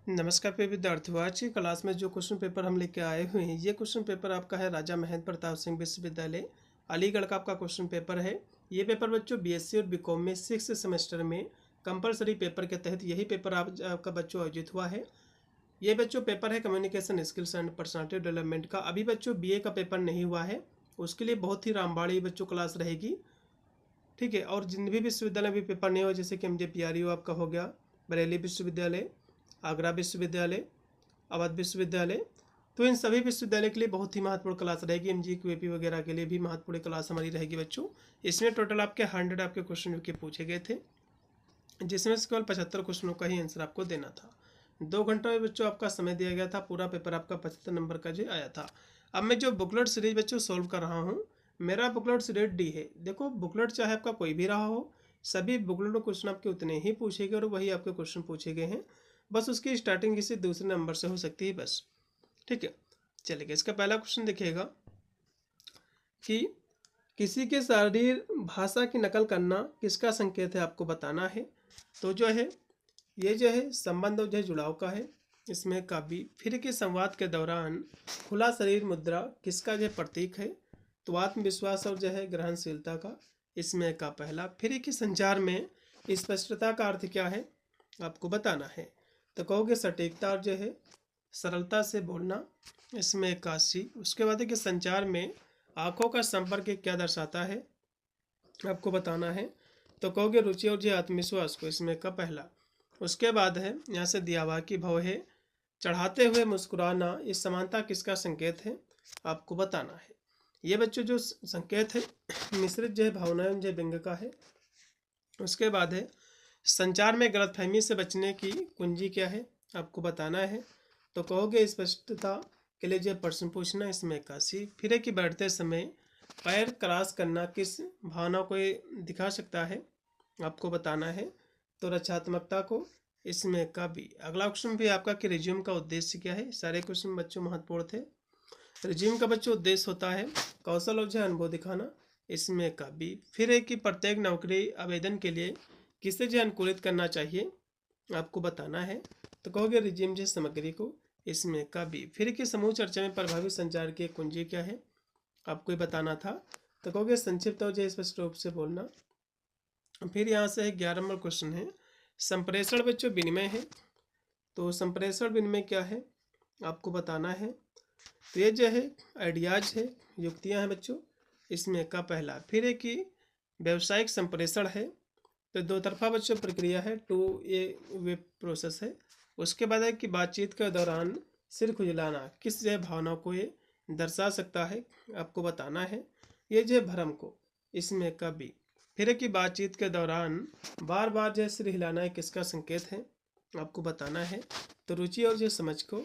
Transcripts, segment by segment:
नमस्कार प्रिय विद्यार्थियों। आज की क्लास में जो क्वेश्चन पेपर हम लेके आए हुए हैं, ये क्वेश्चन पेपर आपका है राजा महेंद्र प्रताप सिंह विश्वविद्यालय अलीगढ़ का आपका क्वेश्चन पेपर है। ये पेपर बच्चों बीएससी और बीकॉम में 6th सेमेस्टर में कंपलसरी पेपर के तहत यही पेपर आपका बच्चों आयोजित हुआ है। ये बच्चों पेपर है communication skills and personality development का। अभी बच्चों बीए का पेपर नहीं हुआ है, उसके लिए बहुत ही रामबाड़ी बच्चों क्लास रहेगी, ठीक है। और जिन भी विश्वविद्यालय में पेपर नहीं हुआ, जैसे कि MJPRU आपका हो गया, बरेली विश्वविद्यालय, आगरा विश्वविद्यालय, अवध विश्वविद्यालय, तो इन सभी विश्वविद्यालय के लिए बहुत ही महत्वपूर्ण क्लास रहेगी। MGQAP वगैरह के लिए भी महत्वपूर्ण क्लास हमारी रहेगी बच्चों। इसमें टोटल आपके 100 आपके क्वेश्चन के पूछे गए थे, जिसमें से केवल 75 क्वेश्चनों का ही आंसर आपको देना था। 2 घंटे में बच्चों आपका समय दिया गया था। पूरा पेपर आपका 75 नंबर का जो आया था। अब मैं जो बुकलेट सीरीज बच्चों सॉल्व कर रहा हूँ, मेरा बुकलेट सीरीज D है। देखो बुकलेट चाहे आपका कोई भी रहा हो, सभी बुकलेट क्वेश्चन आपके उतने ही पूछे गए और वही आपके क्वेश्चन पूछे गए हैं। बस उसकी स्टार्टिंग किसी दूसरे नंबर से हो सकती है बस, ठीक है। चलिए इसका पहला क्वेश्चन देखिएगा कि किसी के शारीर भाषा की नकल करना किसका संकेत है, आपको बताना है। तो जो है ये जो है संबंध और जो है जुड़ाव का है। इसमें काव्य फिर के संवाद के दौरान खुला शरीर मुद्रा किसका जो प्रतीक है। तो आत्मविश्वास और जो है ग्रहणशीलता का। इसमें का पहला फिर के संचार में स्पष्टता का अर्थ क्या है, आपको बताना है। तो कहोगे सटीकता और जो है सरलता से बोलना। इसमें 81। उसके बाद है कि संचार में आंखों का संपर्क क्या दर्शाता है, आपको बताना है। तो कहोगे रुचि और जो आत्मविश्वास को। इसमें का पहला। उसके बाद है यहाँ से दिया हुआ कि भव है चढ़ाते हुए मुस्कुराना, इस समानता किसका संकेत है, आपको बताना है। ये बच्चों जो संकेत है मिश्रित जो है भावनाएं जो व्यंग का है। उसके बाद है संचार में गलतफहमी से बचने की कुंजी क्या है, आपको बताना है। तो कहोगे स्पष्टता के लिए जो प्रश्न पूछना। इसमें 81। फिर है कि बैठते समय पैर क्रॉस करना किस भावना को दिखा सकता है, आपको बताना है। तो रचनात्मकता को। इसमें का भी। अगला क्वेश्चन भी आपका कि रिज्यूम का उद्देश्य क्या है। सारे क्वेश्चन बच्चों महत्वपूर्ण थे। रिज्यूम का बच्चों उद्देश्य होता है कौशल और जो अनुभव दिखाना। इसमें का भी। फिर है कि प्रत्येक नौकरी आवेदन के लिए किसे जो अनुकूलित करना चाहिए, आपको बताना है। तो कहोगे रिज्यूम जो सामग्री को। इसमें का भी। फिर कि समूह चर्चा में प्रभावी संचार की कुंजी क्या है, आपको ये बताना था। तो कहोगे संक्षिप्त और जो स्पष्ट रूप से बोलना। फिर यहाँ से 11 नंबर क्वेश्चन है संप्रेषण बच्चों विनिमय है। तो संप्रेषण विनिमय क्या है, आपको बताना है। तो ये जो है आइडियाज है, युक्तियाँ हैं बच्चों। इसमें का पहला। फिर है कि व्यावसायिक संप्रेषण है। तो दो तरफा बच्चों प्रक्रिया है, 2 वे प्रोसेस है। उसके बाद है कि बातचीत के दौरान सिर खुजलाना किस जो भावना को ये दर्शा सकता है, आपको बताना है। ये जो भ्रम को। इसमें का भी। फिर है कि बातचीत के दौरान बार बार जो सिर हिलाना किसका संकेत है, आपको बताना है। तो रुचि और जो समझ को।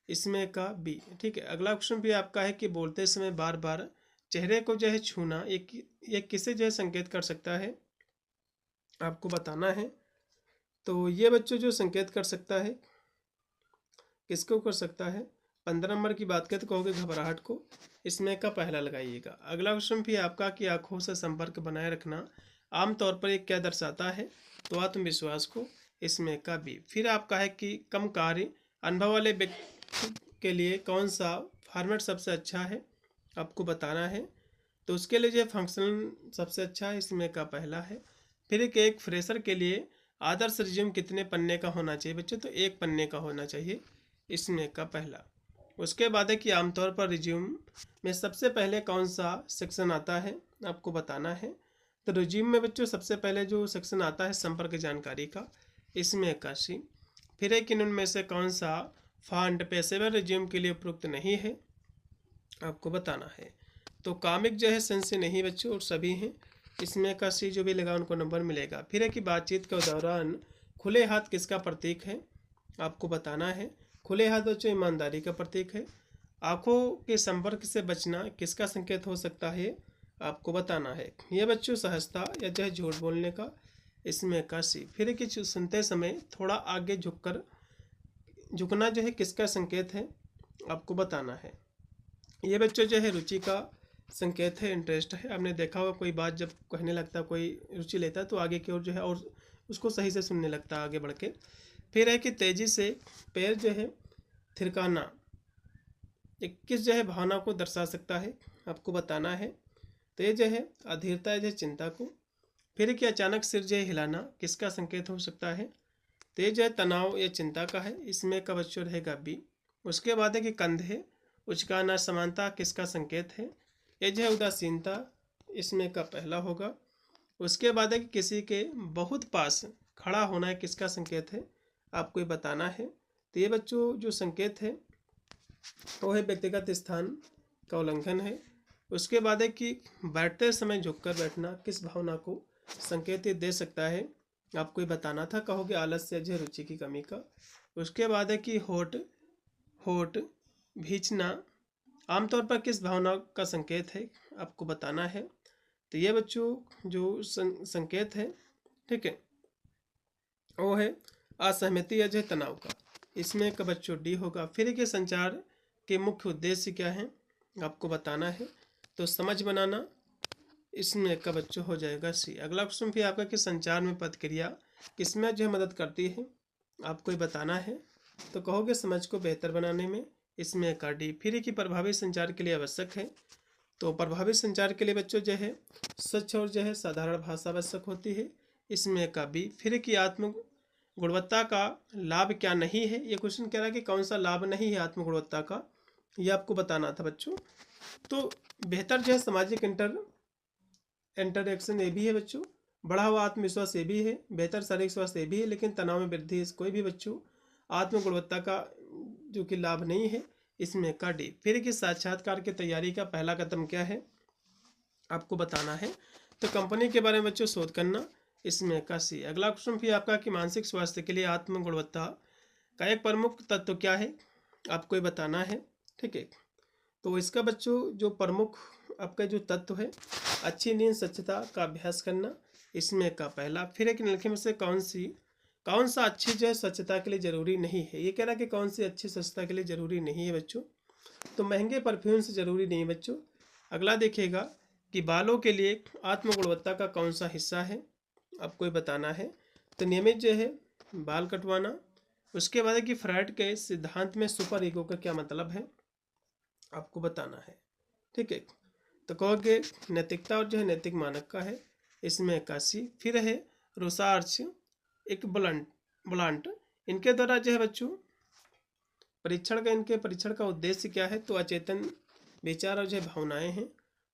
इसमें का बी, ठीक है। अगला क्वेश्चन भी आपका है कि बोलते समय बार बार चेहरे को जो है छूना एक किसे जो है संकेत कर सकता है, आपको बताना है। तो ये बच्चों जो संकेत कर सकता है किसको कर सकता है। 15 नंबर की बात करें तो कहोगे घबराहट को। इसमें का पहला लगाइएगा। अगला क्वेश्चन भी आपका कि आंखों से संपर्क बनाए रखना आमतौर पर एक क्या दर्शाता है, तो आत्मविश्वास को। इसमें का भी। फिर आपका है कि कम कार्य अनुभव वाले व्यक्ति के लिए कौन सा फॉर्मेट सबसे अच्छा है, आपको बताना है। तो उसके लिए जो फंक्शनल सबसे अच्छा है। इसमें का पहला है। फिर एक फ्रेशर के लिए आदर्श रिज्यूम कितने पन्ने का होना चाहिए बच्चों, तो 1 पन्ने का होना चाहिए। इसमें का पहला। उसके बाद है कि आमतौर पर रिज्यूम में सबसे पहले कौन सा सेक्शन आता है, आपको बताना है। तो रिज्यूम में बच्चों सबसे पहले जो सेक्शन आता है संपर्क जानकारी का। इसमें 81। फिर है कि इनमें से कौन सा फॉन्ट पेशेवर रिज्यूम के लिए उपयुक्त नहीं है, आपको बताना है। तो कामिक जो है सेंस से नहीं बच्चों और सभी हैं। इसमें का सी जो भी लगा उनको नंबर मिलेगा। फिर है कि बातचीत के दौरान खुले हाथ किसका प्रतीक है, आपको बताना है। खुले हाथ बच्चों ईमानदारी का प्रतीक है। आंखों के संपर्क से बचना किसका संकेत हो सकता है, आपको बताना है। ये बच्चों सहजता या जो है झूठ बोलने का। इसमें का सी। फिर है कि सुनते समय थोड़ा आगे झुकना जो है किसका संकेत है, आपको बताना है। ये बच्चों जो है रुचि का संकेत है, इंटरेस्ट है। आपने देखा होगा कोई बात जब कहने लगता है, कोई रुचि लेता है तो आगे की ओर जो है और उसको सही से सुनने लगता है आगे बढ़ के। फिर है कि तेजी से पैर जो है थिरकाना किस जो है भावना को दर्शा सकता है, आपको बताना है। तो ये जो है अधीरता है जो है चिंता को। फिर कि अचानक सिर जो है हिलाना किसका संकेत हो सकता है, तो ये जो है तनाव या चिंता का है, इसमें का बच्चों रहेगा बी। उसके बाद है कि कंधे उचकाना समानता किसका संकेत है, ये जो है उदासीनता, इसमें का पहला होगा। उसके बाद है कि किसी के बहुत पास खड़ा होना है किसका संकेत है, आपको ये बताना है। तो ये बच्चों जो संकेत है वो है व्यक्तिगत स्थान का उल्लंघन है। उसके बाद है कि बैठते समय झुककर बैठना किस भावना को संकेत दे सकता है, आपको ये बताना था। कहोगे आलस्य या रुचि की कमी का। उसके बाद है कि होठ होठ भींचना आमतौर पर किस भावना का संकेत है, आपको बताना है। तो ये बच्चों जो संकेत है, ठीक है, वो है असहमति या जो तनाव का, इसमें का बच्चों डी होगा। फिर के संचार के मुख्य उद्देश्य क्या हैं, आपको बताना है। तो समझ बनाना, इसमें का बच्चों हो जाएगा सी। अगला क्वेश्चन फिर आपका कि संचार में पदक्रिया किसमें जो है मदद करती है, आपको ये बताना है। तो कहोगे समझ को बेहतर बनाने में, इसमें का डी। फिर कि प्रभावी संचार के लिए आवश्यक है, तो प्रभावी संचार के लिए बच्चों जो है स्वच्छ और जो है साधारण भाषा आवश्यक होती है, इसमें का बी। फिर कि आत्म गुणवत्ता का लाभ क्या नहीं है, ये क्वेश्चन कह रहा है कि कौन सा लाभ नहीं है आत्म गुणवत्ता का, ये आपको बताना था बच्चों। तो बेहतर जो है सामाजिक इंटरेक्शन ये भी है बच्चों, बढ़ा हुआ आत्मविश्वास ये भी है, बेहतर शारीरिक स्वास्थ्य ये भी है, लेकिन तनाव में वृद्धि कोई भी बच्चों आत्म गुणवत्ता का जो कि लाभ नहीं है, इसमें का डी। फिर कि साक्षात्कार की तैयारी का पहला कदम क्या है, आपको बताना है। तो कंपनी के बारे में बच्चों शोध करना, इसमें का सी। अगला क्वेश्चन भी आपका कि मानसिक स्वास्थ्य के लिए आत्म गुणवत्ता का एक प्रमुख तत्व क्या है, आपको ये बताना है, ठीक है। तो इसका बच्चों जो प्रमुख आपका जो तत्व है, अच्छी नींद स्वच्छता का अभ्यास करना, इसमें का पहला। फिर एक निम्नलिखित में से कौन सा अच्छी जो है स्वच्छता के लिए ज़रूरी नहीं है, ये कह रहा है कि कौन सी अच्छी स्वच्छता के लिए ज़रूरी नहीं है बच्चों। तो महंगे परफ्यूम से ज़रूरी नहीं है बच्चों। अगला देखिएगा कि बालों के लिए आत्म गुणवत्ता का कौन सा हिस्सा है, आपको ये बताना है। तो नियमित जो है बाल कटवाना। उसके बाद है कि फ्राइड के सिद्धांत में सुपर ईगो का क्या मतलब है, आपको बताना है, ठीक है। तो कहोगे नैतिकता और जो है नैतिक मानक का है, इसमें 81। फिर है रोसार्च एक ब्लांट, इनके द्वारा जो है बच्चों इनके परीक्षण का उद्देश्य क्या है, तो अचेतन विचार और जो है भावनाएं हैं।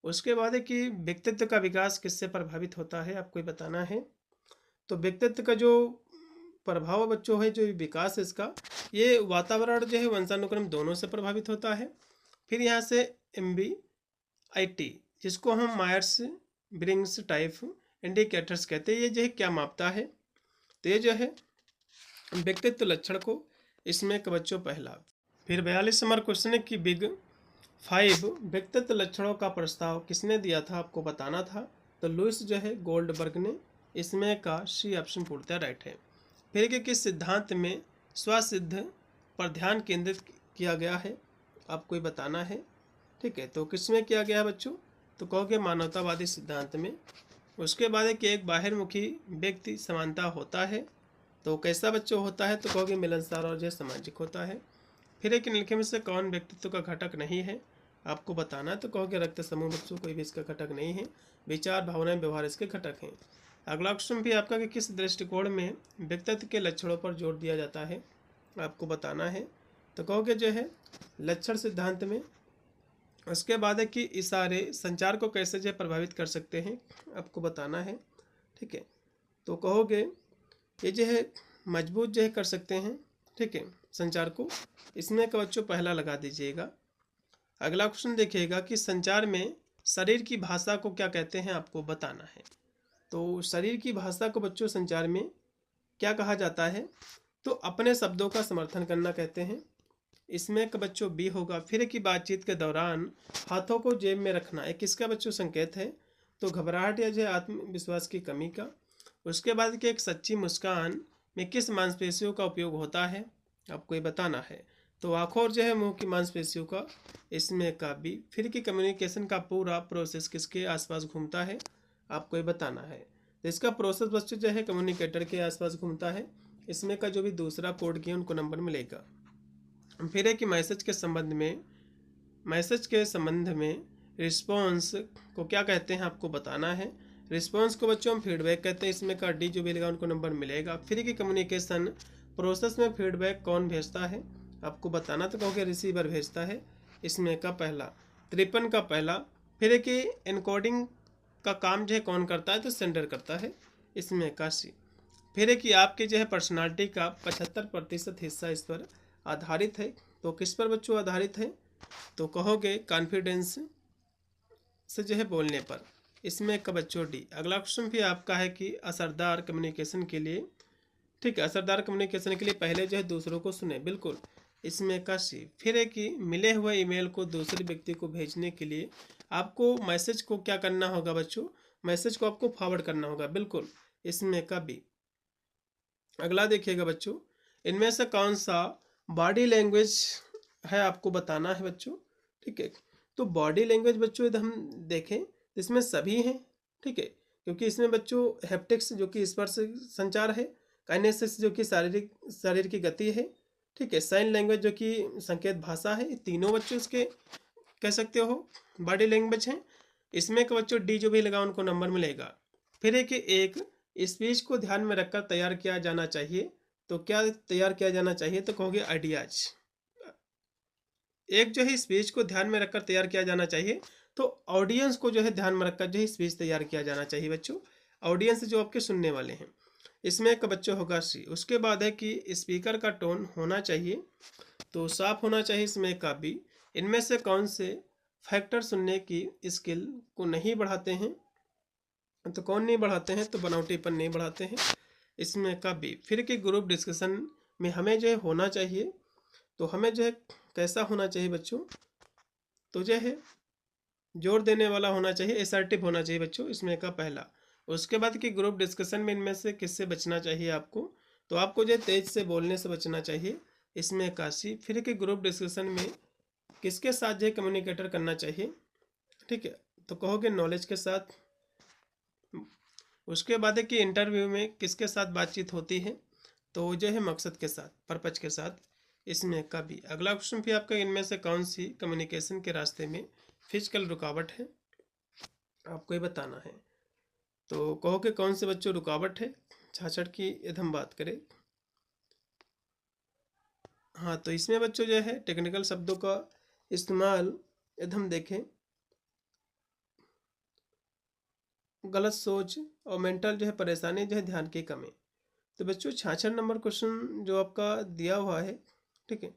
उसके बाद है कि व्यक्तित्व का विकास किससे प्रभावित होता है, आपको बताना है। तो व्यक्तित्व का जो प्रभाव बच्चों है, जो विकास है इसका, ये वातावरण जो है वंशानुक्रम दोनों से प्रभावित होता है। फिर यहाँ से MBIT जिसको हम मायर्स ब्रिग्स टाइप इंडिकेटर्स कहते हैं, ये जो है क्या मापता है, तो ये जो है व्यक्तित्व लक्षण को, इसमें का बच्चों पहला। फिर 42 नंबर क्वेश्चन है कि बिग 5 व्यक्तित्व लक्षणों का प्रस्ताव किसने दिया था, आपको बताना था। तो लुइस जो है गोल्डबर्ग ने, इसमें का सी ऑप्शन पूर्णतः राइट है। फिर कि किस सिद्धांत में स्वसिद्ध पर ध्यान केंद्रित किया गया है, आपको ये बताना है, ठीक है। तो किसमें किया गया है बच्चों, तो कहोगे मानवतावादी सिद्धांत में। उसके बाद है कि एक बाहिरमुखी व्यक्ति समानता होता है, तो कैसा बच्चों होता है, तो कहोगे मिलनसार और जो सामाजिक होता है। फिर एक निम्नलिखित में से कौन व्यक्तित्व का घटक नहीं है, आपको बताना है। तो कहोगे रक्त समूह बच्चों कोई भी इसका घटक नहीं है, विचार भावनाएं व्यवहार इसके घटक हैं। अगला क्वेश्चन भी आपका कि किस दृष्टिकोण में व्यक्तित्व के लक्षणों पर जोर दिया जाता है, आपको बताना है। तो कहोगे जो है लक्षण सिद्धांत में। उसके बाद है कि इशारे संचार को कैसे जो प्रभावित कर सकते हैं, आपको बताना है, ठीक है। तो कहोगे ये जो है मजबूत जो है कर सकते हैं, ठीक है, संचार को, इसमें का बच्चों पहला लगा दीजिएगा। अगला क्वेश्चन देखिएगा कि संचार में शरीर की भाषा को क्या कहते हैं, आपको बताना है। तो शरीर की भाषा को बच्चों संचार में क्या कहा जाता है, तो अपने शब्दों का समर्थन करना कहते हैं, इसमें का बच्चों बी होगा। फिर की बातचीत के दौरान हाथों को जेब में रखना एक किसका बच्चों संकेत है, तो घबराहट या जो आत्मविश्वास की कमी का। उसके बाद कि एक सच्ची मुस्कान में किस मांसपेशियों का उपयोग होता है, आपको ये बताना है। तो आँखों और जो है मुंह की मांसपेशियों का, इसमें का बी। फिर की कम्युनिकेशन का पूरा प्रोसेस किसके आसपास घूमता है, आपको ये बताना है। तो इसका प्रोसेस बच्चों जो है कम्युनिकेटर के आसपास घूमता है, इसमें का जो भी दूसरा कोड किए उनको नंबर मिलेगा। फिर है कि मैसेज के संबंध में रिस्पॉन्स को क्या कहते हैं आपको बताना है। रिस्पॉन्स को बच्चों हम फीडबैक कहते हैं, इसमें का डी जो भी लेगा उनको नंबर मिलेगा। फिर की कम्युनिकेशन प्रोसेस में फीडबैक कौन भेजता है आपको बताना, तो कहोगे रिसीवर भेजता है, इसमें का पहला 53 का पहला। फिर है कि एनकोडिंग का काम जो है कौन करता है, तो सेंडर करता है, इसमें का सी। फिर है कि आपके जो है पर्सनालिटी का 75% हिस्सा इस पर आधारित है, तो किस पर बच्चों आधारित है, तो कहोगे कॉन्फिडेंस से जो है बोलने पर, इसमें का बच्चों डी। अगला क्वेश्चन भी आपका है कि असरदार कम्युनिकेशन के लिए, ठीक है, असरदार कम्युनिकेशन के लिए पहले जो है दूसरों को सुने, बिल्कुल, इसमें का सी। फिर है कि मिले हुए ईमेल को दूसरे व्यक्ति को भेजने के लिए आपको मैसेज को क्या करना होगा बच्चों, मैसेज को आपको फॉरवर्ड करना होगा, बिल्कुल, इसमें का बी। अगला देखिएगा बच्चों, इनमें से कौन सा बॉडी लैंग्वेज है आपको बताना है बच्चों, ठीक है। तो बॉडी लैंग्वेज बच्चों यदि हम देखें तो इसमें सभी हैं, ठीक है, क्योंकि इसमें बच्चों हैप्टिक्स जो कि स्पर्श संचार है, काइनेसिक्स जो कि शरीर की गति है, ठीक है, साइन लैंग्वेज जो कि संकेत भाषा है, तीनों बच्चों इसके कह सकते हो बॉडी लैंग्वेज हैं। इसमें के बच्चों डी जो भी लगा उनको नंबर मिलेगा। फिर है कि एक स्पीच को ध्यान में रखकर तैयार किया जाना चाहिए, तो क्या तैयार किया जाना चाहिए, तो कहोगे आइडियाज। एक जो है स्पीच को ध्यान में रखकर तैयार किया जाना चाहिए, तो ऑडियंस को जो है ध्यान में रखकर जो है स्पीच तैयार किया जाना चाहिए बच्चों, ऑडियंस जो आपके सुनने वाले हैं, इसमें एक बच्चों होगा सी। उसके बाद है कि स्पीकर का टोन होना चाहिए, तो साफ होना चाहिए, इसमें का बी। इनमें से कौन से फैक्टर सुनने की स्किल को नहीं बढ़ाते हैं, तो कौन नहीं बढ़ाते हैं, तो बनावटीपन नहीं बढ़ाते हैं, इसमें का बी। फिर कि ग्रुप डिस्कशन में हमें जो है होना चाहिए, तो हमें जो है कैसा होना चाहिए बच्चों, तो जो है जोर देने वाला होना चाहिए, एसर्टिव होना चाहिए बच्चों, इसमें का पहला। उसके बाद कि ग्रुप डिस्कशन में इनमें से किससे बचना चाहिए आपको, तो आपको जो तेज से बोलने से बचना चाहिए, इसमें का सी। फिर कि ग्रुप डिस्कशन में किसके साथ जो है कम्युनिकेटर करना चाहिए, ठीक है, तो कहोगे नॉलेज के साथ। उसके बाद है कि इंटरव्यू में किसके साथ बातचीत होती है, तो जो है मकसद के साथ, पर्पज के साथ, इसमें का भी। अगला क्वेश्चन भी आपका, इनमें से कौन सी कम्युनिकेशन के रास्ते में फिजिकल रुकावट है आपको ये बताना है, तो कहोगे कौन से बच्चों रुकावट है। 66 की यदि हम बात करें, हाँ, तो इसमें बच्चों जो है टेक्निकल शब्दों का इस्तेमाल यदि हम देखें, गलत सोच और मेंटल जो है परेशानी जो है ध्यान की कमी। तो बच्चों 66 नंबर क्वेश्चन जो आपका दिया हुआ है, ठीक है,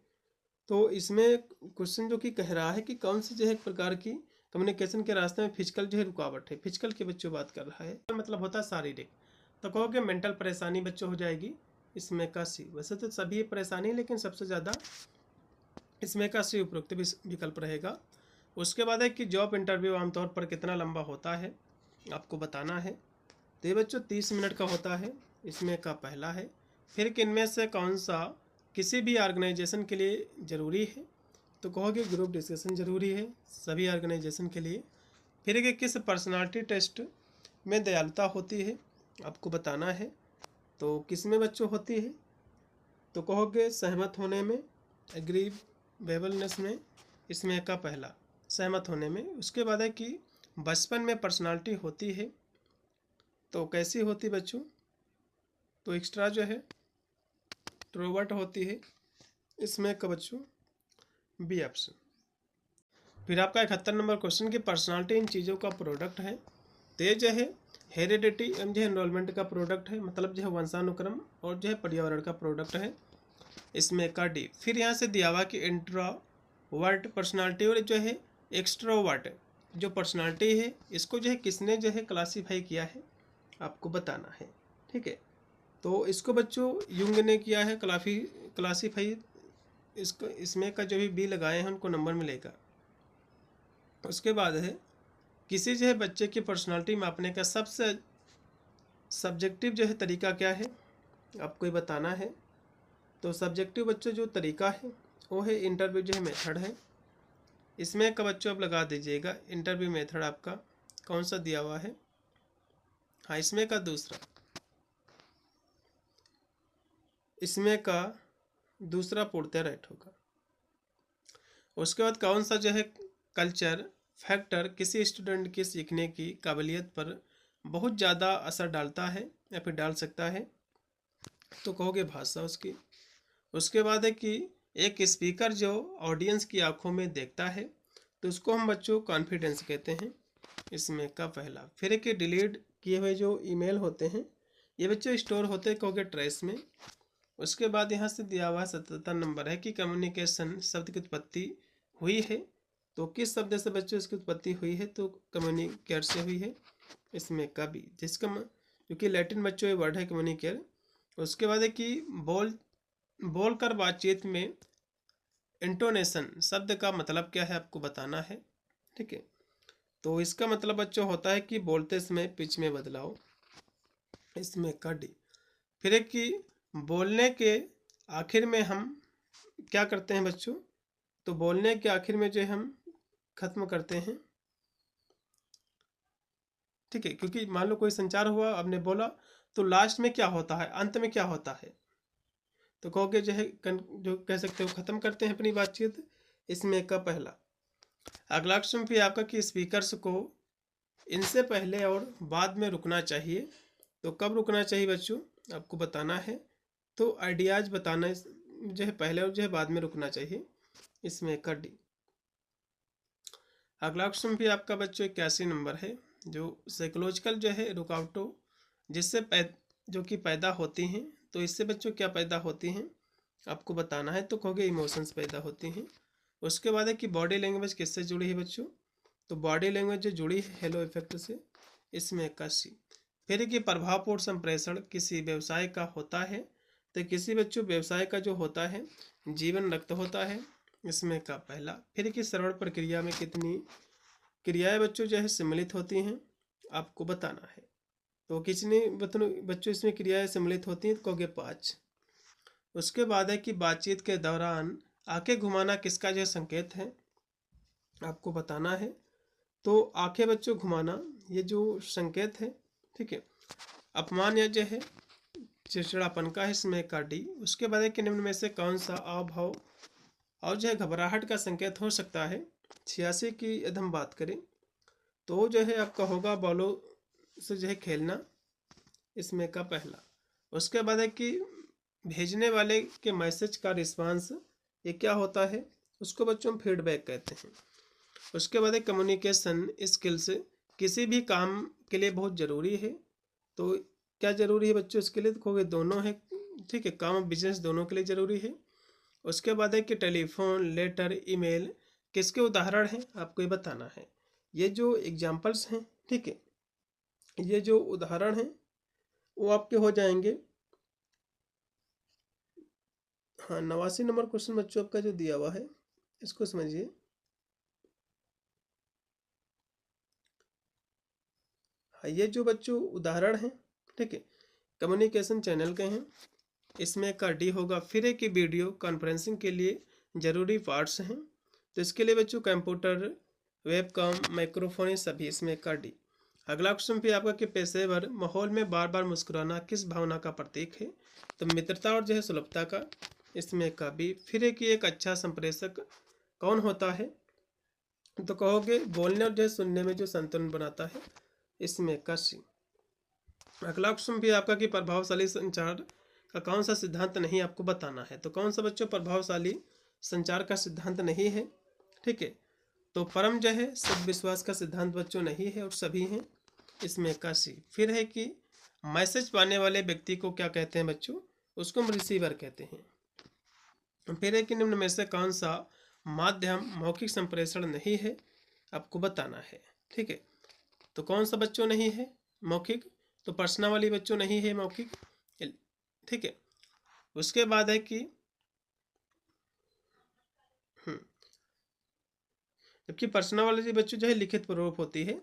तो इसमें क्वेश्चन जो कि कह रहा है कि कौन सी जो है एक प्रकार की कम्युनिकेशन के रास्ते में फिजिकल जो है रुकावट है, फिजिकल की बच्चों बात कर रहा है, मतलब होता है शारीरिक, तो कहोगे मेंटल परेशानी बच्चों हो जाएगी, इसमें का सी। वैसे तो सभी परेशानी, लेकिन सबसे ज़्यादा इसमें का सी उपरोक्त विकल्प रहेगा। उसके बाद है कि जॉब इंटरव्यू आमतौर पर कितना लंबा होता है आपको बताना है, तो ये बच्चों 30 मिनट का होता है, इसमें का पहला है। फिर कि इनमें से कौन सा किसी भी ऑर्गेनाइजेशन के लिए ज़रूरी है, तो कहोगे ग्रुप डिस्कशन ज़रूरी है सभी ऑर्गेनाइजेशन के लिए। फिर कि किस पर्सनालिटी टेस्ट में दयालुता होती है आपको बताना है, तो किस में बच्चों होती है, तो कहोगे सहमत होने में, एग्रीवेबलनेस में, इसमें का पहला सहमत होने में। उसके बाद है कि बचपन में पर्सनालिटी होती है, तो कैसी होती बच्चों, तो एक्स्ट्रा जो है इंट्रोवर्ट होती है, इसमें का बच्चों बी ऑप्शन। फिर आपका 71 नंबर क्वेश्चन की पर्सनालिटी इन चीज़ों का प्रोडक्ट है, तो ये जो है हेरिडिटी एवं जो है एनरोलमेंट का प्रोडक्ट है, मतलब जो है वंशानुक्रम और जो है पर्यावरण का प्रोडक्ट है, इसमें का डी। फिर यहाँ से दिया हुआ कि इंट्रोवर्ट पर्सनालिटी और जो है एक्सट्रोवर्ट जो पर्सनालिटी है, इसको जो है किसने जो है क्लासीफाई किया है आपको बताना है, ठीक है, तो इसको बच्चों युंग ने किया है क्लासीफाई, इसको इसमें का जो भी बी लगाए हैं उनको नंबर मिलेगा। उसके बाद है किसी जो है बच्चे की पर्सनालिटी मापने का सबसे सब्जेक्टिव जो है तरीका क्या है आपको ये बताना है, तो सब्जेक्टिव बच्चों जो तरीका है वो है इंटरव्यू जो है मेथड है, इसमें का बच्चों आप लगा दीजिएगा इंटरव्यू मेथड आपका कौन सा दिया हुआ है, हाँ, इसमें का दूसरा। इसमें का दूसरा पूर्णतः राइट होगा। उसके बाद कौन सा जो है कल्चर फैक्टर किसी स्टूडेंट की सीखने की काबिलियत पर बहुत ज़्यादा असर डालता है या फिर डाल सकता है, तो कहोगे भाषा उसकी। उसके बाद है कि एक स्पीकर जो ऑडियंस की आंखों में देखता है तो उसको हम बच्चों कॉन्फिडेंस कहते हैं, इसमें का पहला। फिर एक डिलीट किए हुए जो ईमेल होते हैं ये बच्चों स्टोर होते हैं कहोगे ट्रेस में। उसके बाद यहाँ से दिया हुआ 77 नंबर है कि कम्युनिकेशन शब्द की उत्पत्ति हुई है, तो किस शब्द से बच्चों इसकी उत्पत्ति हुई है, तो कम्युनिकेट से हुई है, इसमें का भी, जिसका क्योंकि लैटिन बच्चों ये वर्ड है कम्युनिकेट। उसके बाद है कि बोलकर बातचीत में इंटोनेशन शब्द का मतलब क्या है आपको बताना है, ठीक है। तो इसका मतलब बच्चों होता है कि बोलते समय पिच में बदलाव, इसमें का डी। फिर एक कि बोलने के आखिर में हम क्या करते हैं बच्चों, तो बोलने के आखिर में जो हम खत्म करते हैं, ठीक है। क्योंकि मान लो कोई संचार हुआ, आपने बोला, तो लास्ट में क्या होता है, अंत में क्या होता है, तो कहोगे जो है जो कह सकते हो खत्म करते हैं अपनी बातचीत, इसमें का पहला। अगला क्वेश्चन भी आपका कि स्पीकर्स को इनसे पहले और बाद में रुकना चाहिए, तो कब रुकना चाहिए बच्चों आपको बताना है, तो आइडियाज बताना जो है पहले और जो है बाद में रुकना चाहिए, इसमें का डी। अगला क्वेश्चन भी आपका बच्चों 81 नंबर है, जो साइकोलॉजिकल जो है रुकावटों जिससे जो कि पैदा होती हैं, तो इससे बच्चों क्या पैदा होती हैं आपको बताना है, तो कहोगे इमोशंस पैदा होती हैं। उसके बाद है कि बॉडी लैंग्वेज किससे जुड़ी है बच्चों, तो बॉडी लैंग्वेज जो जुड़ी है हेलो इफेक्ट से, इसमें का सी। फिर कि प्रभावपूर्ण संप्रेषण किसी व्यवसाय का होता है, तो किसी बच्चों व्यवसाय का जो होता है जीवन रक्त होता है, इसमें का पहला। फिर कि श्रवण प्रक्रिया में कितनी क्रियाएं बच्चों जो है सम्मिलित होती हैं आपको बताना है, तो कितनी बच्चों इसमें क्रियाएं सम्मिलित होती हैं, तो कहोगे 5। उसके बाद है कि बातचीत के दौरान आंखें घुमाना किसका जो है संकेत है आपको बताना है, तो आंखें बच्चों घुमाना ये जो संकेत है, ठीक है, अपमान या जो है चिड़चिड़ापन का है, इसमें का डी। उसके बाद है कि निम्न में से कौन सा अभाव और जो है घबराहट का संकेत हो सकता है, 86 की यदि हम बात करें तो जो है आपका होगा बॉलों से जो है खेलना, इसमें का पहला। उसके बाद है कि भेजने वाले के मैसेज का रिस्पांस ये क्या होता है, उसको बच्चों फीडबैक कहते हैं। उसके बाद है कम्युनिकेशन स्किल्स किसी भी काम के लिए बहुत ज़रूरी है, तो क्या ज़रूरी है बच्चों इसके लिए, तो कहोगे दोनों है, ठीक है, काम और बिजनेस दोनों के लिए ज़रूरी है। उसके बाद है कि टेलीफोन लेटर ईमेल किसके उदाहरण हैं आपको ये बताना है, ये जो एग्जाम्पल्स हैं, ठीक है, ये जो उदाहरण हैं वो आपके हो जाएंगे। हाँ 89 नंबर क्वेश्चन बच्चों आपका जो दिया हुआ है इसको समझिए। हाँ ये जो बच्चों उदाहरण हैं, ठीक है, कम्युनिकेशन चैनल के हैं, इसमें का डी होगा। फिर एक वीडियो कॉन्फ्रेंसिंग के लिए ज़रूरी पार्ट्स हैं, तो इसके लिए बच्चों कंप्यूटर वेबकैम माइक्रोफोन ये सभी, इसमें का डी। अगला क्वेश्चन भी आपका कि पेशेवर माहौल में बार बार मुस्कुराना किस भावना का प्रतीक है, तो मित्रता और जो है सुलभता का, इसमें का भी। फिर एक अच्छा संप्रेषक कौन होता है, तो कहोगे बोलने और जो है सुनने में जो संतुलन बनाता है, इसमें का सी। अगला क्वेश्चन भी आपका कि प्रभावशाली संचार का कौन सा सिद्धांत नहीं आपको बताना है, तो कौन सा बच्चों प्रभावशाली संचार का सिद्धांत नहीं है, ठीक है, तो परम जो है सब विश्वास का सिद्धांत बच्चों नहीं है और सभी हैं, इसमें का सी। फिर है कि मैसेज पाने वाले व्यक्ति को क्या कहते हैं बच्चों, उसको हम रिसीवर कहते हैं। फिर है कि निम्न में से कौन सा माध्यम मौखिक संप्रेषण नहीं है आपको बताना है, ठीक है, तो कौन सा बच्चों नहीं है मौखिक, तो प्रश्नावली बच्चों नहीं है मौखिक, ठीक है। उसके बाद है कि जबकि प्रश्नावली बच्चों जो है लिखित प्रारूप होती है।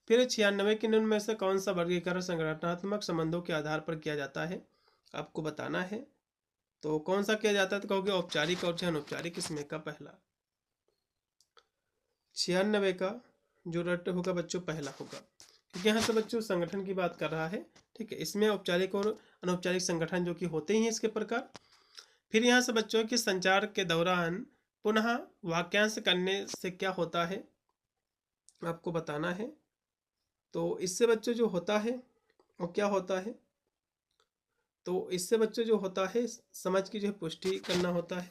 फिर 96 के निम्न में से कौन सा वर्गीकरण संगठनात्मक संबंधों के आधार पर किया जाता है आपको बताना है, तो कौन सा किया जाता है, तो कहोगे औपचारिक और अनौपचारिक, इसमें का पहला। 96 का जो रट होगा बच्चों पहला होगा, क्योंकि यहाँ से बच्चों संगठन की बात कर रहा है, ठीक है, इसमें औपचारिक और अनौपचारिक संगठन जो कि होते ही हैं इसके प्रकार, फिर यहाँ से बच्चों कि संचार के दौरान पुनः वाक्यांश करने से क्या होता है आपको बताना है। तो इससे बच्चों जो होता है वो क्या होता है, तो इससे बच्चों जो होता है समझ की जो है पुष्टि करना होता है।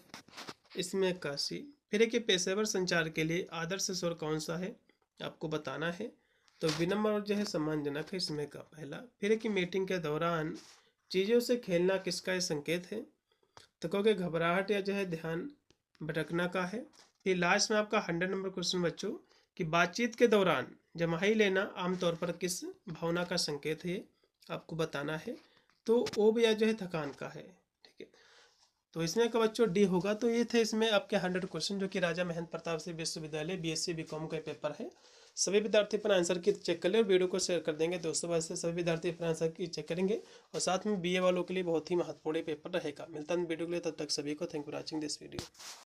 इसमें काशी फिर है कि पेशेवर संचार के लिए आदर्श स्वर कौन सा है आपको बताना है। तो विनम्र और जो है सम्मानजनक है इसमें का पहला। फिर है कि मीटिंग के दौरान चीज़ों से खेलना किसका ये संकेत है, तो कहोगे घबराहट या जो है ध्यान भटकना का है। फिर लास्ट में आपका 100 नंबर क्वेश्चन बच्चों कि बातचीत के दौरान जम्हाई लेना आमतौर पर किस भावना का संकेत है आपको बताना है। तो ओब या जो है थकान का है, ठीक है। तो इसमें का बच्चों डी होगा। तो ये थे इसमें आपके 100 क्वेश्चन जो कि राजा महेंद्र प्रताप सिंह विश्वविद्यालय बीएससी बीकॉम का पेपर है। सभी विद्यार्थी अपना आंसर की चेक कर ले और वीडियो को शेयर कर देंगे दोस्तों, वैसे सभी विद्यार्थी अपना आंसर की चेक करेंगे। और साथ में बीए वालों के लिए बहुत ही महत्वपूर्ण पेपर रहेगा। मिलता है वीडियो के लिए, तब तक सभी को thank you for watching this video.